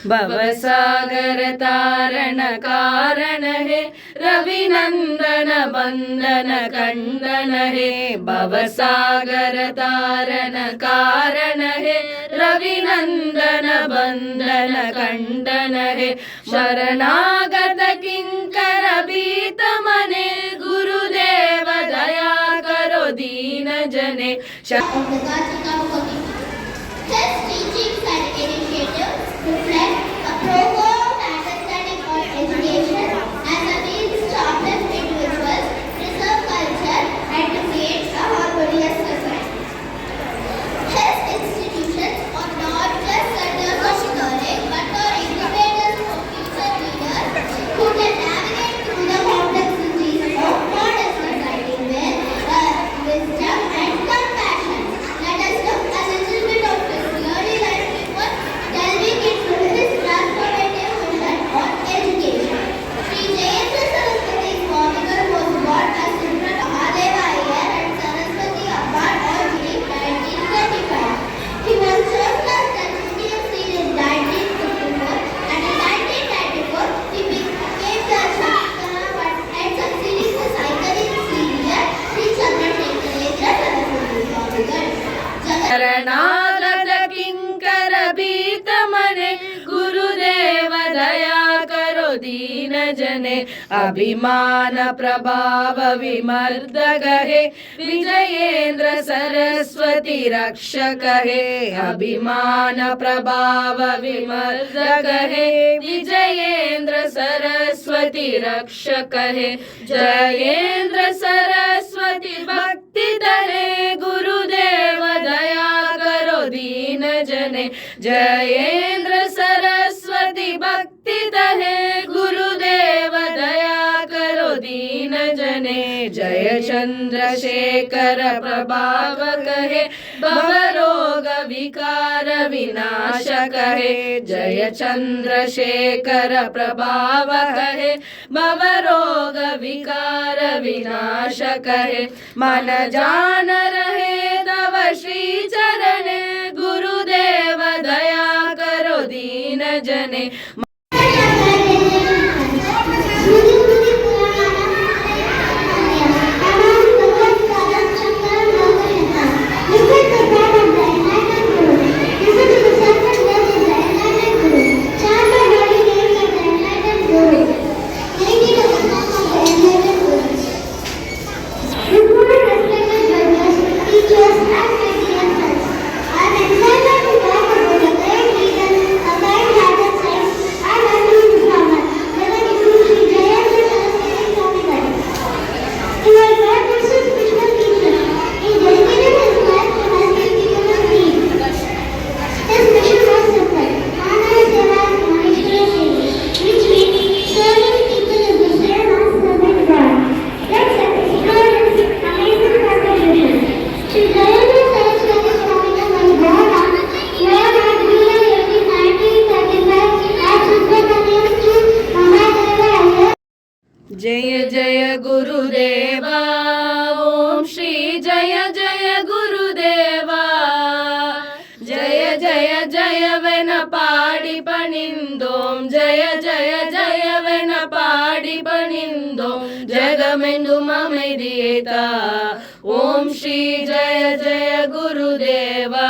भवसागर तारण कारण हे रविनंदन बंदन खंडन हे भवसागर तारण कारण हे रविनंदन बंदन खंडन हे शरणागत किंकर बीत मने गुरुदेव दया करो दीन जने His teachings and initiatives reflect a profound understanding of education as a means to uplift individuals, preserve culture, and to create a harmonious society. His institutions are not just centers of knowledge but are incubators for future leaders who can navigate through the complexities of modern society with wisdom and compassion. Let us look a little bit of his early life before delving into his transformative vision on education. Sri Jayendra Saraswati Swamigal was born as Sundra Mahadeva Iyer and Saraswati Abba on June 1935. He was chosen as Deputy Seal in 1954 and in 1994 he became the Shastana and succeeding his iconic senior Sri Chandrasekhara Saraswati Swamigal. शरणागत किंकर बीत मने गुरुदेव दया करो दीन जने अभिमान प्रभाव विमर्दक हे विजयेंद्र सरस्वती रक्षक हे अभिमान प्रभाव विमर्दक हे विजयेंद्र सरस्वती रक्षक हे जयेंद्र सरस्वती भक्ति धरे गुरुदेव दया करो दीन जने जयेंद्र सरस्वती भक्ति दहे गुरुदेव दया करो दीन जने जय चंद्रशेखर प्रभावक हे भवरोग विकार विनाशक हे जय चंद्रशेखर प्रभावक हे भवरोग विकार विनाशक हे मन जान रहे तव श्री चरणे गुरुदेव दया करो दीन जने जय जय गुरुदेवा ओम श्री जय जय गुरुदेवा जय जय जय वन पाडि पणिंदोम जय जय जय वन पाडि पणिंदोम जगमेंदु ममैदियेता ओम श्री जय जय गुरुदेवा